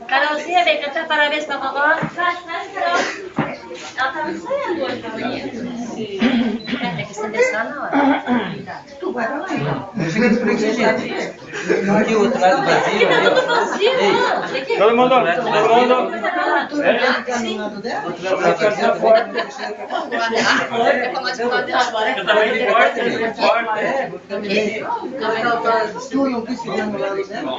Carolzinha, vem cantar parabéns pra vovó. Faz, Carol. Ela tava ensaiando hoje pra manhã. Tem que estender só na hora. Tu vai pra lá, então. Chega de frente, gente. Aqui, o outro lado vazio. Aqui tá tudo vazio, mano. Todo mundo. Tu vai ficar no lado dela? Eu também forte, Tu não quis ficar no lado dela?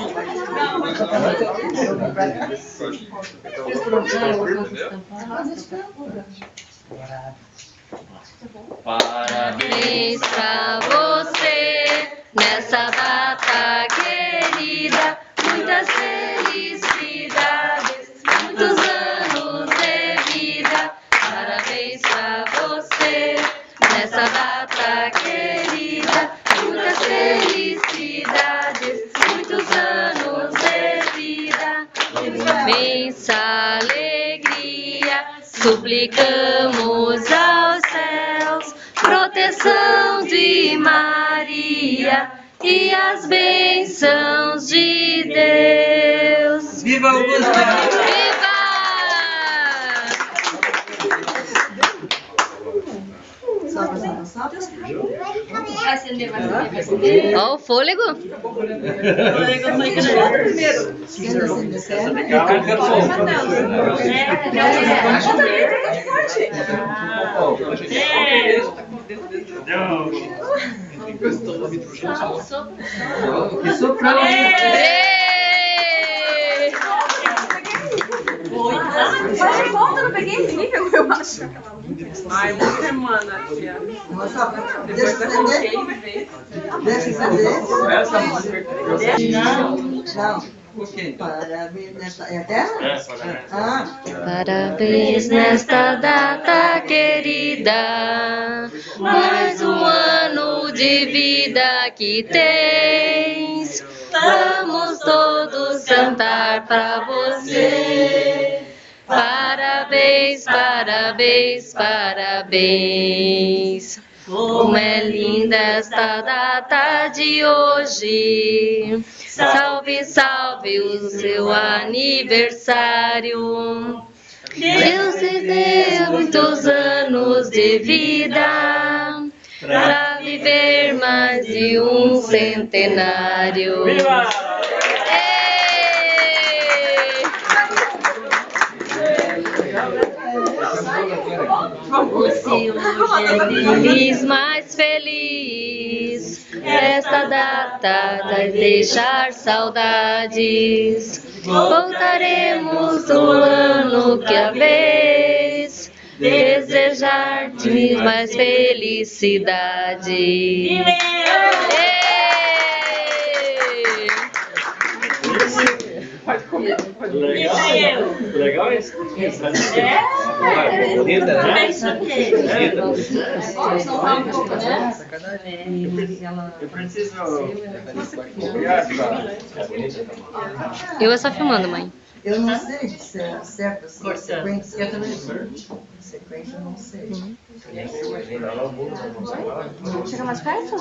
Parabéns pra você nessa data querida, muitas felicidades, muitos anos de vida. Parabéns pra você nessa data querida, muitas felicidades, muitos anos de vida. Imensa alegria, suplicamos aos céus proteção de Maria e as bênçãos de Deus. Viva Augusta! Viva! Vai acender, vai acender. Ó o fôlego. Que soprão! Volta, não peguei nível, eu acho. Ai, muita semana, tia. Deixa eu acender. Deixa eu acender. Não. Parabéns nesta... É dela? Ah. Parabéns nesta data querida, mais um ano de vida que tens. Vamos todos cantar pra você. Parabéns, parabéns, parabéns. Como é linda esta data de hoje. Salve, salve o seu aniversário. Deus te dê muitos anos de vida para viver mais de um centenário. Viva! Se hoje é feliz, mais feliz, esta data vai deixar saudades. Voltaremos no ano que a vez, desejar-te mais felicidade. Pode comer. Legal isso? Bonita, né? Eu preciso. Eu só filmando, mãe. Eu não sei se é certo assim, sequência. Eu também sei. Sequência eu não sei. Chega mais perto?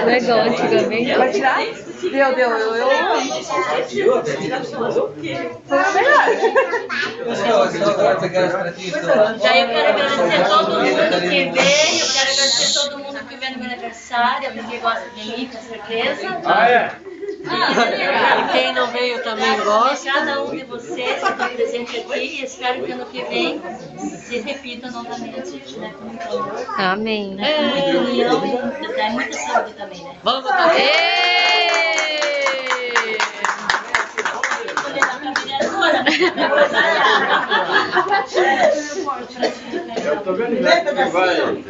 Legal, antigamente. Vai tirar? Deu. Foi a melhor. Já eu quero agradecer todo mundo que veio, eu quero agradecer todo mundo que veio no meu aniversário, porque gosta de mim, com certeza. Ah, é? E quem não veio também gosta. Cada um de vocês que estão presentes aqui, e espero que ano que vem se repita novamente, né, com muito amor. Amém. Muita união e muita saúde também, né? Vamos botar. Eu tô vendo que vai.